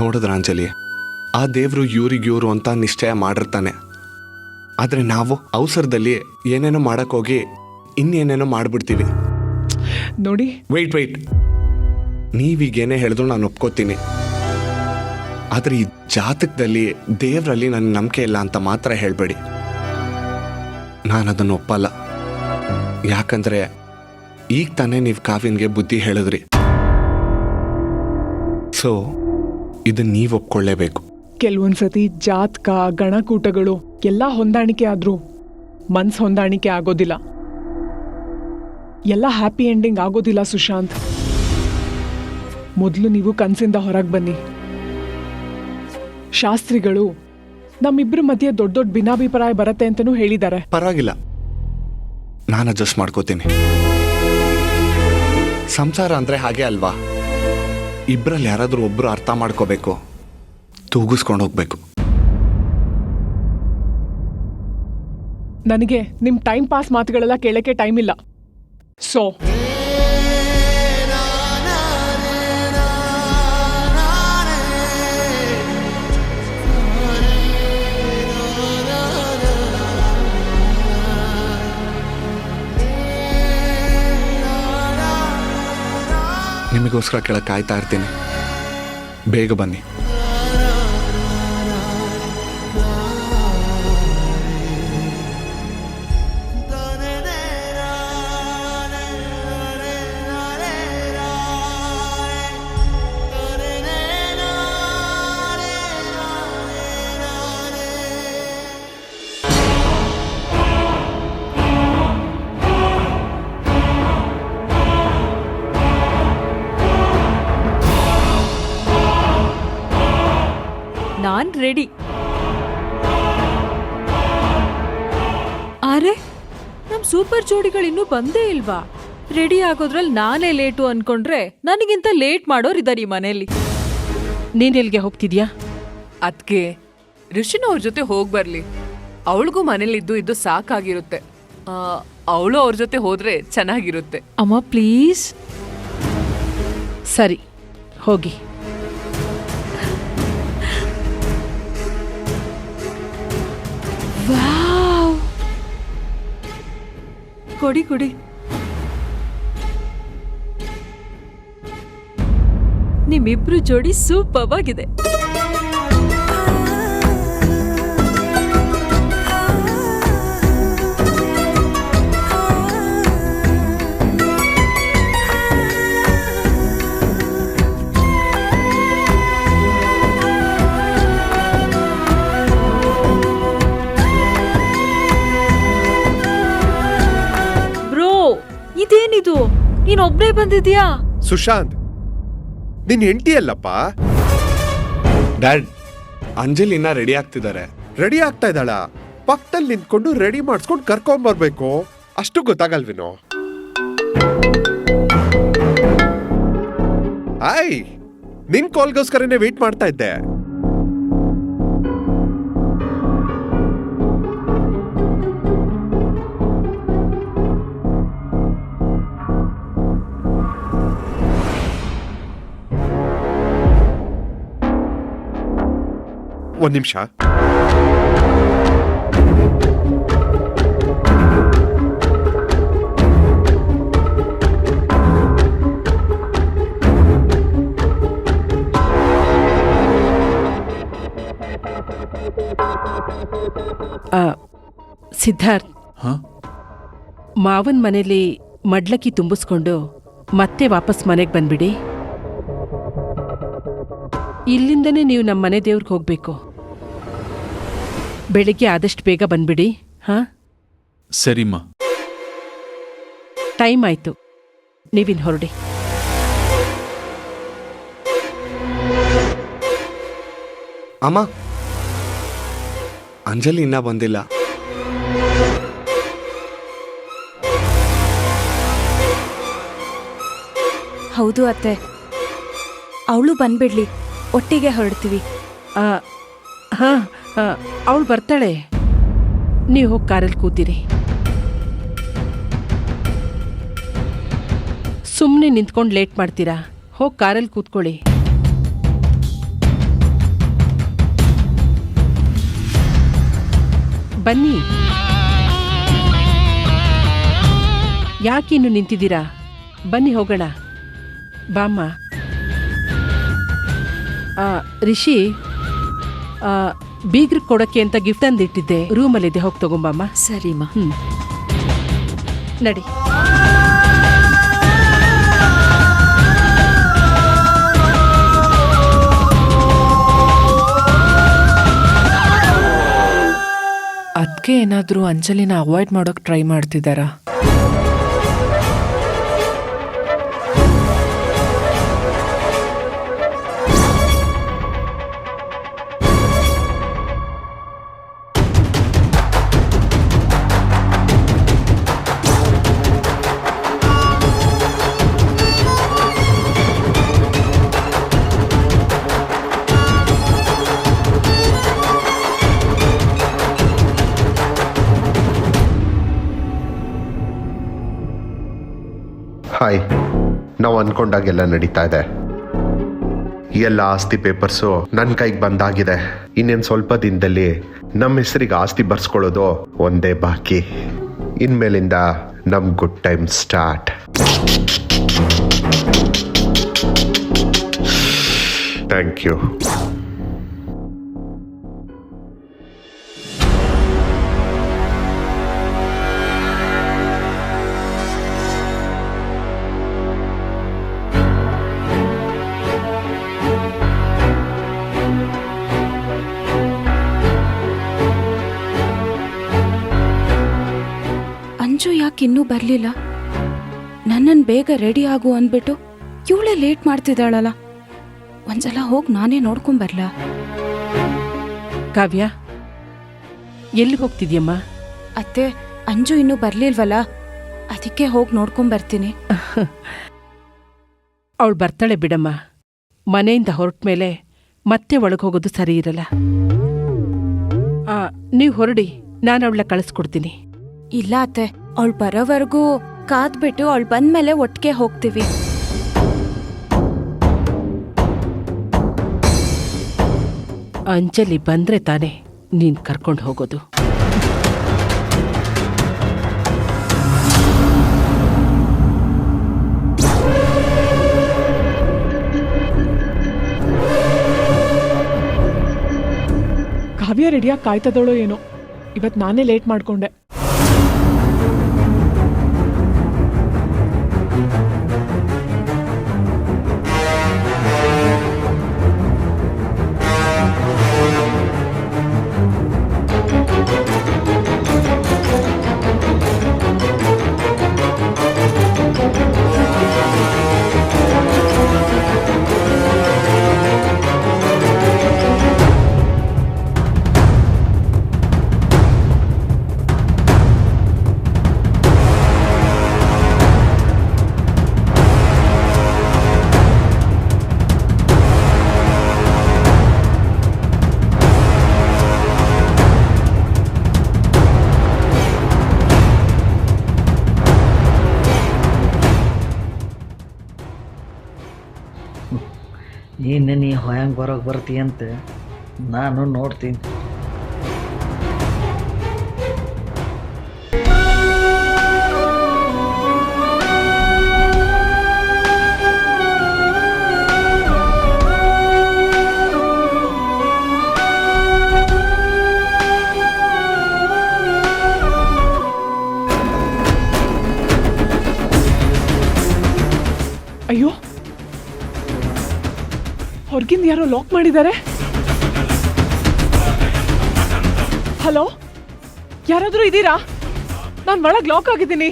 ನೋಡಿದ್ರ ಅಂಜಲಿ, ಆ ದೇವರು ಇವ್ರಿಗಿವ್ರು ಅಂತ ನಿಶ್ಚಯ ಮಾಡಿರ್ತಾನೆ. ಆದರೆ ನಾವು ಅವಸರದಲ್ಲಿ ಏನೇನೋ ಮಾಡೋಕ್ಕೋಗಿ ಇನ್ನೇನೇನೋ ಮಾಡಿಬಿಡ್ತೀವಿ. ನೋಡಿ, ವೆಯ್ಟ್, ನೀವೀಗೇನೇ ಹೇಳಿದ್ರು ನಾನು ಒಪ್ಕೋತೀನಿ. ಆದರೆ ಈ ಜಾತಕದಲ್ಲಿ ದೇವರಲ್ಲಿ ನನಗೆ ನಂಬಿಕೆ ಇಲ್ಲ ಅಂತ ಮಾತ್ರ ಹೇಳಬೇಡಿ. ನಾನು ಅದನ್ನು ಒಪ್ಪಲ್ಲ. ಯಾಕಂದರೆ ಈಗ ತಾನೇ ನೀವು ಕಾವ್ಯನ್ಗೆ ಬುದ್ಧಿ ಹೇಳಿದ್ರಿ. ಸೊ ಇದನ್ನು ನೀವು ಒಪ್ಕೊಳ್ಳೇಬೇಕು. ಕೆಲವೊಂದ್ಸತಿ ಜಾತಕ, ಗಣಕೂಟಗಳು ಎಲ್ಲ ಹೊಂದಾಣಿಕೆ ಆದ್ರೂ ಮನ್ಸು ಹೊಂದಾಣಿಕೆ ಆಗೋದಿಲ್ಲ. ಎಲ್ಲ ಹ್ಯಾಪಿ ಎಂಡಿಂಗ್ ಆಗೋದಿಲ್ಲ ಸುಶಾಂತ್. ಮೊದಲು ನೀವು ಕನಸಿಂದ ಹೊರಗೆ ಬನ್ನಿ. ಶಾಸ್ತ್ರಿಗಳು ನಮ್ಮಿಬ್ಬರ ಮಧ್ಯೆ ದೊಡ್ಡ ದೊಡ್ಡ ಭಿನ್ನಾಭಿಪ್ರಾಯ ಬರತ್ತೆ ಅಂತನೂ ಹೇಳಿದ್ದಾರೆ. ಪರವಾಗಿಲ್ಲ, ನಾನು ಅಡ್ಜಸ್ಟ್ ಮಾಡ್ಕೋತೀನಿ. ಸಂಸಾರ ಅಂದರೆ ಹಾಗೆ ಅಲ್ವಾ? ಇಬ್ಬರಲ್ಲಿ ಯಾರಾದರೂ ಒಬ್ಬರು ಅರ್ಥ ಮಾಡ್ಕೋಬೇಕು, ತೂಗಿಸ್ಕೊಂಡು ಹೋಗ್ಬೇಕು. ನನಗೆ ನಿಮ್ಮ ಟೈಮ್ ಪಾಸ್ ಮಾತುಗಳೆಲ್ಲ ಕೇಳಕ್ಕೆ ಟೈಮ್ ಇಲ್ಲ. ಸೊ ನಿಮಗೋಸ್ಕರ ಕೆಳಗೆ ಕಾಯ್ತಾ ಇರ್ತೀನಿ. ಬೇಗ ಬನ್ನಿ. ನಾನ್ ರೆಡಿ. ಅರೆ, ನಮ್ ಸೂಪರ್ ಜೋಡಿಗಳು ಇನ್ನೂ ಬಂದೇ ಇಲ್ವಾ? ರೆಡಿ ಆಗೋದ್ರಲ್ಲಿ ನಾನೇ ಲೇಟು ಅನ್ಕೊಂಡ್ರೆ ನನಗಿಂತ ಲೇಟ್ ಮಾಡೋರಿದ್ದಾರೆ ಈ ಮನೆಯಲ್ಲಿ. ನೀನ್ ಎಲ್ಲಿಗೆ ಹೋಗ್ತಿದ್ಯಾ? ಅದ್ಕೆ ಋಷಿನ ಅವ್ರ ಜೊತೆ ಹೋಗ್ ಬರ್ಲಿ. ಅವಳಿಗೂ ಮನೇಲಿದ್ದು ಇದ್ದು ಸಾಕಾಗಿರುತ್ತೆ. ಅವಳು ಅವ್ರ ಜೊತೆ ಹೋದ್ರೆ ಚೆನ್ನಾಗಿರುತ್ತೆ. ಅಮ್ಮ ಪ್ಲೀಸ್. ಸರಿ, ಹೋಗಿ. ವಾವ್, ಕೊಡಿ ಕೊಡಿ. ನಿಮ್ಮಿಬ್ರು ಜೋಡಿ ಸೂಪರ್ ಆಗಿದೆ. ಇದೇನಿದು, ನೀನೊಬ್ನೇ ಬಂದಿದ್ಯಾ? ಸುಶಾಂತ್, ನಿನ್ ಹೆಂಡತಿ ಅಲ್ಲಪ್ಪ. ಡ್ಯಾಡ್, ಅಂಜಲಿ ಇನ್ನ ರೆಡಿ ಆಗ್ತಿದ್ದಾರೆ. ರೆಡಿ ಆಗ್ತಾ ಇದ್ದಾಳ? ಪಕ್ಕದಲ್ಲಿ ನಿಂತ್ಕೊಂಡು ರೆಡಿ ಮಾಡಿಸ್ಕೊಂಡು ಕರ್ಕೊಂಡ್ಬರ್ಬೇಕು. ಅಷ್ಟು ಗೊತ್ತಾಗಲ್ವೇನೋ? ಹಾಯ್, ನಿನ್ ಕಾಲ್ಗೋಸ್ಕರನೇ ವೇಟ್ ಮಾಡ್ತಾ ಇದ್ದೆ. ಒಂದ್ ನಿಮಿಷ. ಸಿದ್ಧಾರ್ಥ್, ಮಾವನ್ ಮನೇಲಿ ಮಡ್ಲಕ್ಕಿ ತುಂಬಿಸ್ಕೊಂಡು ಮತ್ತೆ ವಾಪಸ್ ಮನೆಗೆ ಬಂದ್ಬಿಡಿ. ಇಲ್ಲಿಂದನೇ ನೀವು ನಮ್ಮ ಮನೆ ದೇವ್ರಿಗೆ ಹೋಗ್ಬೇಕು. ಬೆಳಿಗ್ಗೆ ಆದಷ್ಟು ಬೇಗ ಬಂದ್ಬಿಡಿ. ಹಾ ಸರಿಮ್ಮ. ಟೈಮ್ ಆಯ್ತು, ನೀವಿನ್ ಹೊರಡಿ. ಅಮ್ಮ, ಅಂಜಲಿ ಇನ್ನ ಬಂದಿಲ್ಲ. ಹೌದು ಅತ್ತೆ, ಅವಳು ಬಂದ್ಬಿಡ್ಲಿ, ಒಟ್ಟಿಗೆ ಹೊರಡ್ತೀವಿ. ಹಾ, ಅವಳು ಬರ್ತಾಳೆ. ನೀವು ಹೋಗಿ ಕಾರಲ್ಲಿ ಕೂತಿರಿ. ಸುಮ್ಮನೆ ನಿಂತ್ಕೊಂಡು ಲೇಟ್ ಮಾಡ್ತೀರಾ? ಹೋಗಿ ಕಾರಲ್ಲಿ ಕೂತ್ಕೊಳ್ಳಿ. ಬನ್ನಿ. ಯಾಕಿನ್ನು ನಿಂತಿದ್ದೀರಾ? ಬನ್ನಿ ಹೋಗೋಣ. ಬಾಮ್ಮ. ರಿಷಿ, ಬೀಗ್ರಿಗೆ ಕೊಡೋಕ್ಕೆ ಅಂತ ಗಿಫ್ಟ್ ತಂದಿಟ್ಟಿದ್ದೆ, ರೂಮಲ್ಲಿದೆ, ಹೋಗಿ ತಗೊಂಬಮ್ಮ. ಸರಿಮಾ. ನಡಿ. ಅದಕ್ಕೆ ಏನಾದರೂ ಅಂಜಲಿನ ಅವಾಯ್ಡ್ ಮಾಡೋಕೆ ಟ್ರೈ ಮಾಡ್ತಿದ್ದಾರಾ? ಹಾಯ್, ನಾವು ಅನ್ಕೊಂಡಾಗೆಲ್ಲ ನಡೀತಾ ಇದೆ. ಎಲ್ಲ ಆಸ್ತಿ ಪೇಪರ್ಸು ನನ್ನ ಕೈಗೆ ಬಂದಾಗಿದೆ. ಇನ್ನೇನು ಸ್ವಲ್ಪ ದಿನದಲ್ಲಿ ನಮ್ಮ ಹೆಸರಿಗೆ ಆಸ್ತಿ ಬರ್ಸ್ಕೊಳ್ಳೋದು ಒಂದೇ ಬಾಕಿ. ಇನ್ಮೇಲಿಂದ ನಮ್ good time start. Thank you. Anju ಯಾಕೆ ಇನ್ನೂ ಬರಲಿಲ್ಲ? ನನ್ನನ್ನು ಬೇಗ ರೆಡಿ ಆಗು ಅಂದ್ಬಿಟ್ಟು ಇವಳೇ ಲೇಟ್ ಮಾಡ್ತಿದ್ದಾಳಲ್ಲ. ಒಂದ್ಸಲ ಹೋಗಿ ನಾನೇ ನೋಡ್ಕೊಂಬರ್ಲಾ? ಕಾವ್ಯ, ಎಲ್ಲಿ ಹೋಗ್ತಿದ್ಯಮ್ಮ? ಅತ್ತೆ, ಅಂಜು ಇನ್ನೂ ಬರ್ಲಿಲ್ವಲ್ಲ, ಅದಕ್ಕೆ ಹೋಗಿ ನೋಡ್ಕೊಂಬರ್ತೀನಿ. ಅವಳು ಬರ್ತಾಳೆ ಬಿಡಮ್ಮ. ಮನೆಯಿಂದ ಹೊರಟ ಮೇಲೆ ಮತ್ತೆ ಒಳಗೆ ಹೋಗೋದು ಸರಿ ಇರಲ್ಲ. ನೀವು ಹೊರಡಿ, ನಾನು ಅವಳ ಕಳಿಸ್ಕೊಡ್ತೀನಿ. ಇಲ್ಲ ಅತ್ತೆ, ಅವಳು ಬರೋವರೆಗೂ ಕಾದ್ಬಿಟ್ಟು ಅವಳು ಬಂದ್ಮೇಲೆ ಒಟ್ಟಿಗೆ ಹೋಗ್ತೀವಿ. ಅಂಜಲಿ ಬಂದ್ರೆ ತಾನೇ ನೀನ್ ಕರ್ಕೊಂಡು ಹೋಗೋದು. ಕಾವ್ಯ ರೆಡಿಯಾಗಿ ಕಾಯ್ತದವಳೋ ಏನೋ. ಇವತ್ತು ನಾನೇ ಲೇಟ್ ಮಾಡ್ಕೊಂಡೆ. ಇನ್ನು ನೀ ಹೊಯಂಗೆ ಬರೋಕೆ ಬರ್ತೀಯಂತ ನಾನು ನೋಡ್ತೀನಿ. ಅಯ್ಯೋ, ಹೊರಗಿಂದ ಯಾರೋ ಲಾಕ್ ಮಾಡಿದ್ದಾರೆ. ಹಲೋ, ಯಾರಾದ್ರೂ ಇದ್ದೀರಾ? ನಾನು ಒಳಗೆ ಲಾಕ್ ಆಗಿದ್ದೀನಿ.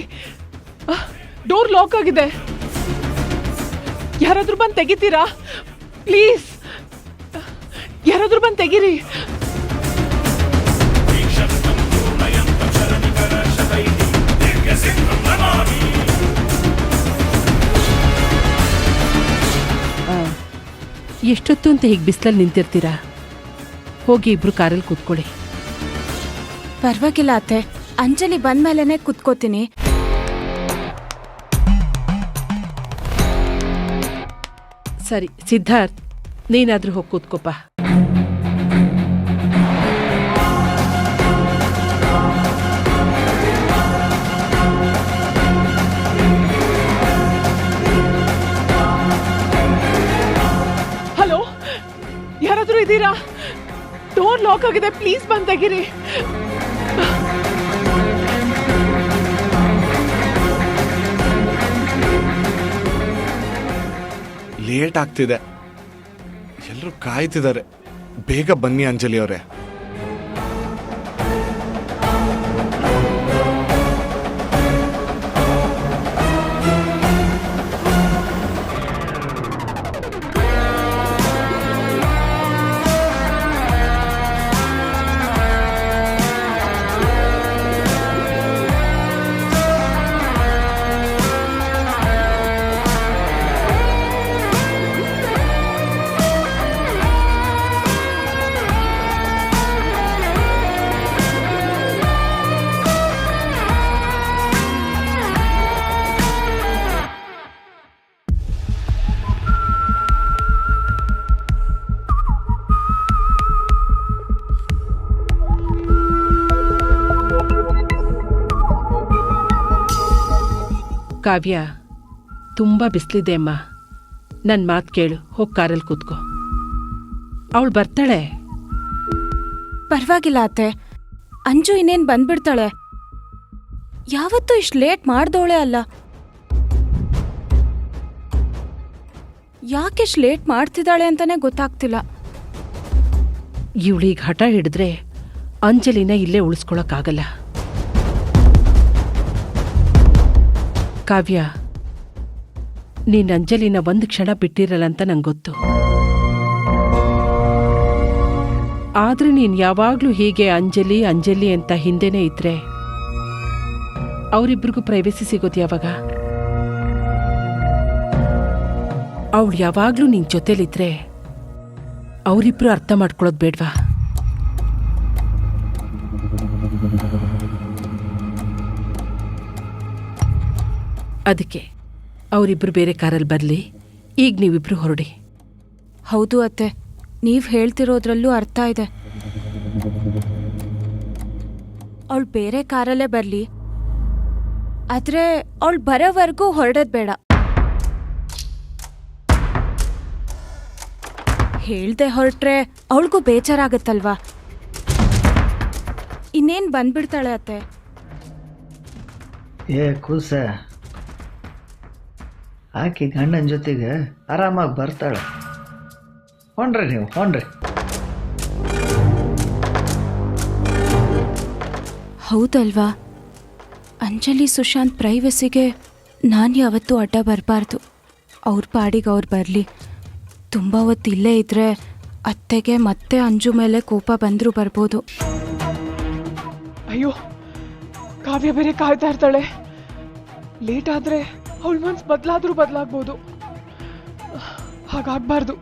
ಡೋರ್ ಲಾಕ್ ಆಗಿದೆ. ಯಾರಾದ್ರೂ ಬಂದು ತೆಗಿತೀರಾ ಪ್ಲೀಸ್? ಯಾರಾದ್ರೂ ಬಂದು ತೆಗೀರಿ. ಎಷ್ಟೊತ್ತು ಅಂತ ಹೀಗೆ ಬಿಸಿಲಲ್ಲಿ ನಿಂತಿರ್ತೀರಾ? ಹೋಗಿ ಇಬ್ರು ಕಾರಲ್ಲಿ ಕೂತ್ಕೊಳ್ಳಿ. ಪರವಾಗಿಲ್ಲ ಅತ್ತೆ, ಅಂಜಲಿ ಬಂದ್ಮೇಲೆನೆ ಕುತ್ಕೋತೀನಿ. ಸರಿ ಸಿದ್ಧಾರ್ಥ್, ನೀನಾದ್ರೂ ಹೋಗಿ ಕೂತ್ಕೋಪ. ಲಾಕ್ ಆಗಿದೆ, ಪ್ಲೀಸ್ ಬಂದ್ ತೆಗೀರಿ. ಲೇಟ್ ಆಗ್ತಿದೆ, ಎಲ್ಲರೂ ಕಾಯ್ತಿದ್ದಾರೆ. ಬೇಗ ಬನ್ನಿ ಅಂಜಲಿ ಅವರೇ. ಕಾವ್ಯ, ತುಂಬ ಬಿಸಿಲಿದೆ ಅಮ್ಮ, ನನ್ನ ಮಾತು ಕೇಳು, ಹೋಗಿ ಕಾರಲ್ಲಿ ಕೂತ್ಕೋ. ಅವಳು ಬರ್ತಾಳೆ. ಪರವಾಗಿಲ್ಲ ಅತ್ತೆ, ಅಂಜು ಇನ್ನೇನು ಬಂದ್ಬಿಡ್ತಾಳೆ. ಯಾವತ್ತೂ ಇಷ್ಟು ಲೇಟ್ ಮಾಡ್ದವಳೆ ಅಲ್ಲ. ಯಾಕೆಷ್ಟು ಲೇಟ್ ಮಾಡ್ತಿದ್ದಾಳೆ ಅಂತಾನೆ ಗೊತ್ತಾಗ್ತಿಲ್ಲ. ಇವಳಿಗೆ ಹಠ ಹಿಡಿದ್ರೆ ಅಂಜಲಿನ ಇಲ್ಲೇ ಉಳಿಸ್ಕೊಳಕ್ಕಾಗಲ್ಲ. ಕಾವ್ಯ, ನೀನ್ ಅಂಜಲಿನ ಒಂದು ಕ್ಷಣ ಬಿಟ್ಟಿರಲ್ಲ ಅಂತ ನಂಗೆ ಗೊತ್ತು. ಆದ್ರೆ ನೀನ್ ಯಾವಾಗ್ಲೂ ಹೀಗೆ ಅಂಜಲಿ ಅಂಜಲಿ ಅಂತ ಹಿಂದೆನೇ ಇದ್ರೆ ಅವರಿಬ್ರಿಗೂ ಪ್ರೈವೇಸಿ ಸಿಗೋದು ಯಾವಾಗ? ಅವಳು ಯಾವಾಗ್ಲೂ ನಿನ್ ಜೊತೆಲಿದ್ರೆ ಅವರಿಬ್ರು ಅರ್ಥ ಮಾಡ್ಕೊಳ್ಳೋದು ಬೇಡ್ವಾ? ಅದಕ್ಕೆ ಅವರಿಬ್ರು ಬೇರೆ ಕಾರಲ್ಲಿ ಬರಲಿ, ಈಗ ನೀವಿಬ್ರು ಹೊರಡಿ. ಹೌದು ಅತ್ತೆ, ನೀವು ಹೇಳ್ತಿರೋದ್ರಲ್ಲೂ ಅರ್ಥ ಇದೆ. ಅವಳು ಬೇರೆ ಕಾರಲ್ಲೇ ಬರಲಿ, ಆದರೆ ಅವಳು ಬರೋವರೆಗೂ ಹೊರಡೋದು ಬೇಡ. ಹೇಳ್ದೆ ಹೊರಟ್ರೆ ಅವಳಿಗೂ ಬೇಜಾರಾಗತ್ತಲ್ವಾ? ಇನ್ನೇನು ಬಂದ್ಬಿಡ್ತಾಳೆ ಅತ್ತೆ. ಏ ಕೂಸ, ಆಕಿ ಗಂಡನ ಜೊತೆಗೆ ಆರಾಮಾಗಿ ಬರ್ತಾಳೆ. ಹೊಂಡ್ರಿ ನೀವು, ಹೊಂಡ್ರಿ. ಹೌದಲ್ವಾ? ಅಂಜಲಿ ಸುಶಾಂತ್ ಪ್ರೈವಸಿಗೆ ನಾನು ಯಾವತ್ತೂ ಅಡ್ಡ ಬರಬಾರ್ದು. ಅವ್ರ ಪಾಡಿಗೆ ಅವ್ರು ಬರಲಿ. ತುಂಬ ಹೊತ್ತು ಇಲ್ಲೇ ಇದ್ದರೆ ಅತ್ತೆಗೆ ಮತ್ತೆ ಅಂಜು ಮೇಲೆ ಕೋಪ ಬಂದರೂ ಬರ್ಬೋದು. ಅಯ್ಯೋ, ಕಾವ್ಯ ಬೇರೆ ಕಾಯ್ತಾ ಇರ್ತಾಳೆ. ಲೇಟ್ ಆದ್ರೆ ಅವಳ ಮನ್ಸು ಬದಲಾಗ್ಬೋದು. ಹಾಗಾಗ್ಬಾರ್ದು.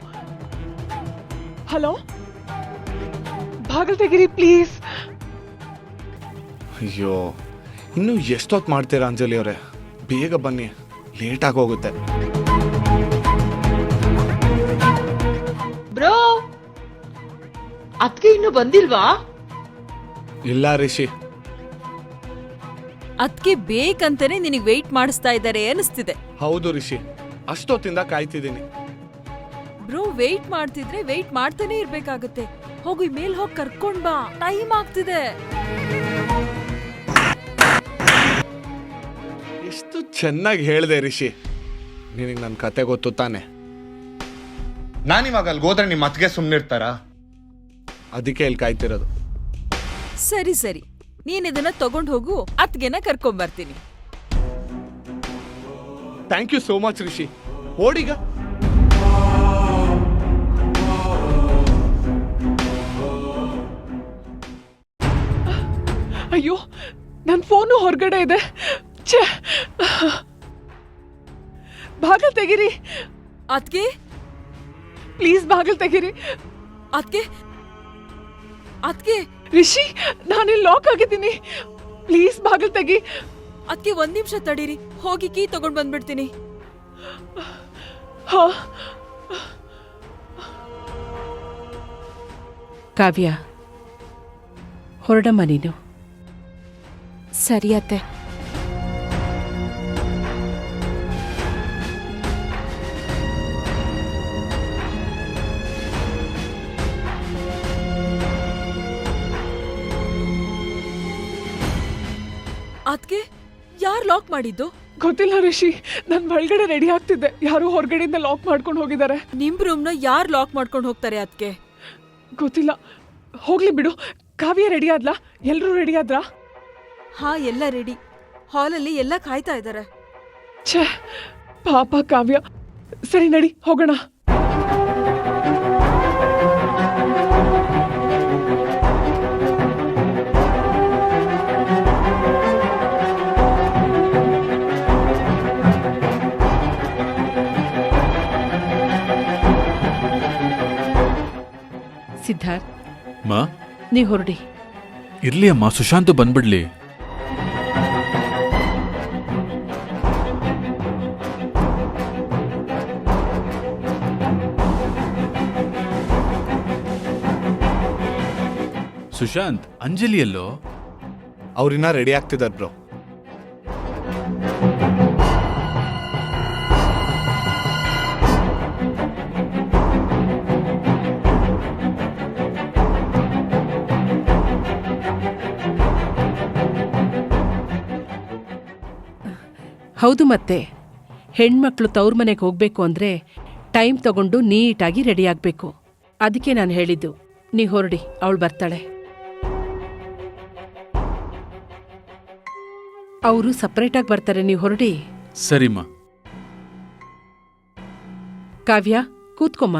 ಹಲೋ, ಬಾಗಿಲು ತೆಗೀರಿ ಪ್ಲೀಸ್. ಅಯ್ಯೋ, ಇನ್ನೂ ಎಷ್ಟೊತ್ತು ಮಾಡ್ತೀರಾ ಅಂಜಲಿ ಅವರೇ? ಬೇಗ ಬನ್ನಿ, ಲೇಟ್ ಆಗೋಗುತ್ತೆ. ಬ್ರೋ, ಅದ್ಕೆ ಇನ್ನು ಬಂದಿಲ್ವಾ? ಇಲ್ಲ ರಿಷಿ, ಅದ್ಕೆ ಬೇಕಂತಾನೆ ನಿನಗೆ ವೆಯ್ಟ್ ಮಾಡಿಸ್ತಾ ಇದ್ದಾರೆ ಅನಿಸ್ತಿದೆ. ಹೌದು ರಿಷಿ, ಅಷ್ಟೊತ್ತಿಂದ ಕಾಯ್ತಿದ್ದೀನಿ. ಬ್ರೋ, ವೆಯ್ಟ್ ಮಾಡ್ತಿದ್ರೆ ವೆಯ್ಟ್ ಮಾಡ್ತಾನೆ ಇರ್ಬೇಕಾಗತ್ತೆ. ಹೋಗಿ ಮೇಲ್ ಹೋಗಿ ಕರ್ಕೊಂಡ್ ಬಾ, ಟೈಮ್ ಆಗ್ತಿದೆ. ಎಷ್ಟು ಚೆನ್ನಾಗಿ ಹೇಳ್ದೆ ರಿಷಿ. ನಿನಗೆ ನನ್ನ ಕತೆ ಗೊತ್ತು ತಾನೆ. ನಾನಿವಾಗ ಅಲ್ಲಿ ಹೋದ್ರೆ ನಿಮ್ಮ ಅತ್ತಿಗೆ ಸುಮ್ಮನಿರ್ತಾರ? ಅದಕ್ಕೆ ಇಲ್ಲಿ ಕಾಯ್ತಿರೋದು. ಸರಿ ಸರಿ, ನೀನ್ ಇದನ್ನ ತಗೊಂಡ್ ಹೋಗು, ಅತ್ಗೆನ ಕರ್ಕೊಂಡ್ ಬರ್ತೀನಿ. Thank you so much Rishi. ಓಡಿಗ. ಅಯ್ಯೋ, ನನ್ನ ಫೋನು ಹೊರಗಡೆ ಇದೆ. ಛೇ, ಬಾಗಿಲು ತೆಗೀರಿ ಅತ್ಗೆ, ಪ್ಲೀಸ್. ಬಾಗಿಲು ತೆಗೀರಿ ಅತ್ಗೆ. ಅತ್ಗೆ, ರಿಷಿ, ನಾನಿಲ್ಲಿ ಲಾಕ್ ಆಗಿದ್ದೀನಿ. ಪ್ಲೀಸ್ ಬಾಗಿಲು ತೆಗಿ. ಅದ್ಕೆ 1 ನಿಮಿಷ ತಡೀರಿ, ಹೋಗಿ ಕೀ ತಗೊಂಡ್ ಬಂದ್ಬಿಡ್ತೀನಿ. ಕಾವ್ಯ, ಹೊರಡಮ್ಮ ನೀನು. ಸರಿ ಅತ್ತೆ. ಅದ್ಕೆ ಯಾರ್ ಲಾಕ್ ಮಾಡಿದ್ದು? ಗೊತ್ತಿಲ್ಲ ರಿಷಿ, ನಾನು ಒಳಗಡೆ ರೆಡಿ ಆಗ್ತಿದ್ದೆ, ಯಾರೋ ಹೊರಗಡೆಯಿಂದ ಲಾಕ್ ಮಾಡ್ಕೊಂಡು ಹೋಗಿದ್ದಾರೆ. ನಿಮ್ ರೂಮ್ನ ಯಾರ್ ಲಾಕ್ ಮಾಡ್ಕೊಂಡು ಹೋಗ್ತಾರೆ ಅದ್ಕೆ? ಗೊತ್ತಿಲ್ಲ, ಹೋಗ್ಲಿ ಬಿಡು. ಕಾವ್ಯ ರೆಡಿ ಆದ್ಲಾ? ಎಲ್ರೂ ರೆಡಿ ಆದ್ರಾ? ಹಾ, ಎಲ್ಲ ರೆಡಿ. ಹಾಲಲ್ಲಿ ಎಲ್ಲ ಕಾಯ್ತಾ ಇದ್ದಾರೆ. ಛೇ, ಪಾಪ ಕಾವ್ಯ. ಸರಿ ನಡಿ ಹೋಗೋಣ. ಸಿದ್ಧಾರ್ಥ್, ಮಾ ನೀ ಹೊರಡಿ. ಇರ್ಲಿ ಅಮ್ಮ, ಸುಶಾಂತ್ ಬಂದ್ಬಿಡ್ಲಿ. ಸುಶಾಂತ್, ಅಂಜಲಿ ಎಲ್ಲೋ? ಅವ್ರಿನ್ನ ರೆಡಿ ಆಗ್ತಿದಾರ್ ಬ್ರೋ. ಹೌದು, ಮತ್ತೆ ಹೆಣ್ಮಕ್ಳು ತವ್ರ ಮನೆಗೆ ಹೋಗ್ಬೇಕು ಅಂದ್ರೆ ಟೈಮ್ ತಗೊಂಡು ನೀಟಾಗಿ ರೆಡಿ ಆಗ್ಬೇಕು. ಅದಕ್ಕೆ ನಾನು ಹೇಳಿದ್ದು, ನೀ ಹೊರಡಿ, ಅವಳು ಬರ್ತಾಳೆ. ಅವರು ಸಪ್ರೇಟಾಗಿ ಬರ್ತಾರೆ, ನೀವು ಹೊರಡಿ. ಸರಿಮ್ಮ. ಕಾವ್ಯ, ಕೂತ್ಕೊಮ್ಮ.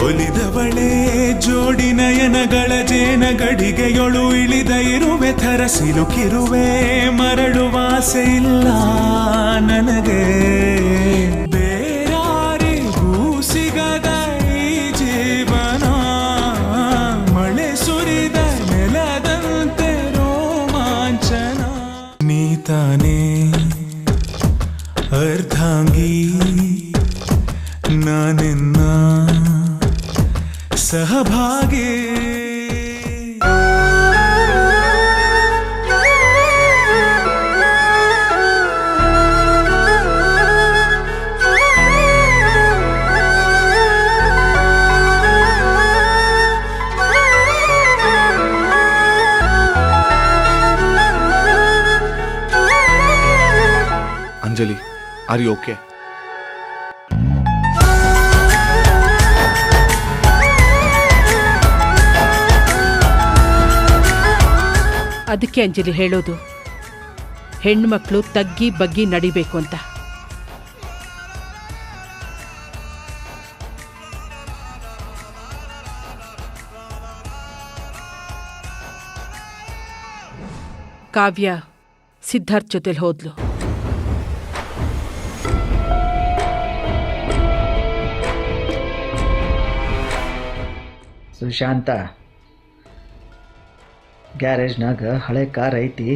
ಒಲಿದವಳೆ ಜೋಡಿ ನಯನಗಳ ಜೇನ ಗಡಿಗೆಯೊಳು ಇಳಿದ ಇರುವೆ ಥರ ಸಿಲುಕಿರುವೆ, ಮರಳುವಾಸೆ ಇಲ್ಲ ನನಗೆ. ಬೇರಾರಿಗೂ ಸಿಗದ ಈ ಜೀವನ, ಮಳೆ ಸುರಿದ ನೆಲದಂತೆ ರೋಮಾಂಚನ. ನೀತಾನೇ ಅರ್ಧಾಂಗಿ, ನಾನಿನ್ನ ಸಹಭಾಗಿ. Anjali, are you okay? ಅದಕ್ಕೆ ಅಂಜಲಿ ಹೇಳೋದು, ಹೆಣ್ಮಕ್ಳು ತಗ್ಗಿ ಬಗ್ಗಿ ನಡಿಬೇಕು ಅಂತ. ಕಾವ್ಯ ಸಿದ್ಧಾರ್ಥ್ ಜೊತೆಲಿ ಹೋದ್ಲು. ಸುಶಾಂತ, ಗ್ಯಾರೇಜ್ನಾಗ ಹಳೆ ಕಾರ್ ಐತಿ,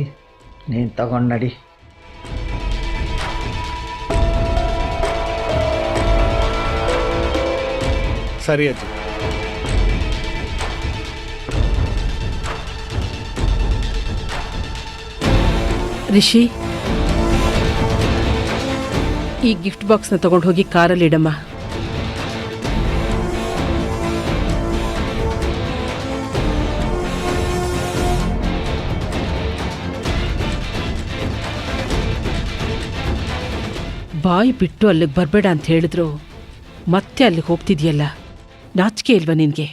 ನೀನು ತಗೊಂಡು ನಡಿ. ಸರಿ ಅಜ್ಜಿ. ರಿಷಿ, ಈ ಗಿಫ್ಟ್ ಬಾಕ್ಸ್ನ ತಗೊಂಡು ಹೋಗಿ ಕಾರಲ್ಲಿ ಇಡಮ್ಮ. ಬಾಯಿ ಬಿಟ್ಟು ಅಲ್ಲಿಗೆ ಬರಬೇಡ ಅಂತ ಹೇಳಿದ್ರು ಮತ್ತೆ ಅಲ್ಲಿಗೆ ಹೋಗ್ತಿದ್ಯಲ್ಲ, ನಾಚಿಕೆ ಇಲ್ವಾ ನಿನಗೆ?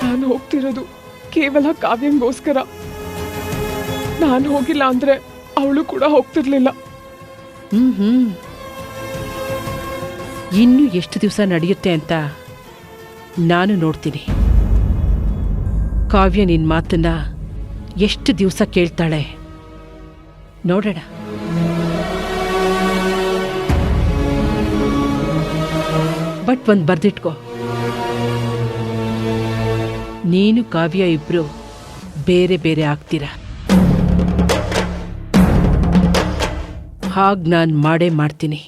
ನಾನು ಹೋಗ್ತಿರೋದು ಕೇವಲ ಕಾವ್ಯಂಗೋಸ್ಕರ. ನಾನು ಹೋಗಿಲ್ಲ ಅಂದ್ರೆ ಅವಳು ಕೂಡ ಹೋಗ್ತಿರ್ಲಿಲ್ಲ. ಇನ್ನೂ ಎಷ್ಟು ದಿವಸ ನಡೆಯುತ್ತೆ ಅಂತ ನಾನು ನೋಡ್ತೀನಿ. ಕಾವ್ಯ ನಿನ್ನ ಮಾತನ್ನ ಎಷ್ಟು ದಿವಸ ಕೇಳ್ತಾಳೆ ನೋಡೋಣ. ಬಟ್ ಒಂದು ಬರ್ದಿಟ್ಕೋ, ನೀನು ಕಾವ್ಯ ಇಬ್ರು ಬೇರೆ ಬೇರೆ ಆಗ್ತೀರ. ಹಾಗೆ ನಾನು ಮಾಡೇ ಮಾಡ್ತೀನಿ.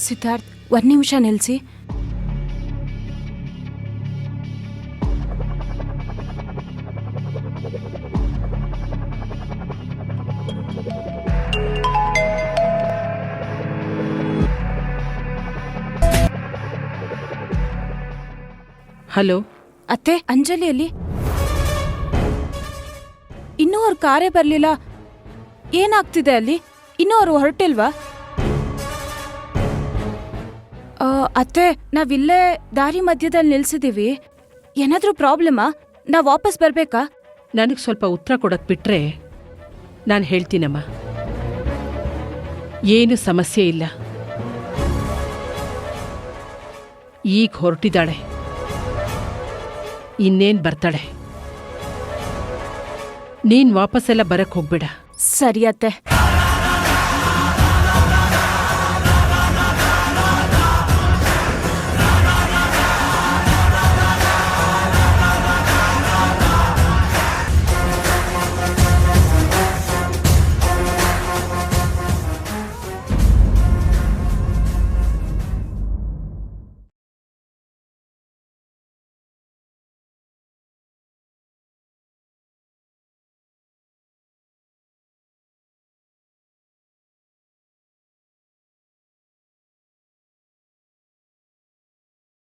ಸಿದ್ಧಾರ್ಥ್, ಒಂದು ನಿಮಿಷ ನಿಲ್ಲಿಸಿ. ಹಲೋ ಅತ್ತೆ, ಅಂಜಲಿಯಲ್ಲಿ ಇನ್ನೂ ಅವ್ರ ಕಾರೇ ಬರಲಿಲ್ಲ. ಏನಾಗ್ತಿದೆ ಅಲ್ಲಿ? ಇನ್ನೂ ಅವರು ಹೊರಟಿಲ್ವಾ? ಅತ್ತೆ, ನಾವಿಲ್ಲೇ ದಾರಿ ಮಧ್ಯದಲ್ಲಿ ನಿಲ್ಸಿದೀವಿ. ಏನಾದರೂ ಪ್ರಾಬ್ಲಮಾ? ನಾವು ವಾಪಸ್ ಬರಬೇಕಾ? ನನಗೆ ಸ್ವಲ್ಪ ಉತ್ತರ ಕೊಡೋಕೆ ಬಿಟ್ರೆ ನಾನು ಹೇಳ್ತೀನಮ್ಮ. ಏನು ಸಮಸ್ಯೆ ಇಲ್ಲ. ಈಗ ಹೊರಟಿದ್ದಾಳೆ, ಇನ್ನೇನು ಬರ್ತಾಳೆ. ನೀನು ವಾಪಸ್ಸೆಲ್ಲ ಬರಕ್ಕೆ ಹೋಗ್ಬೇಡ. ಸರಿ ಅತ್ತೆ.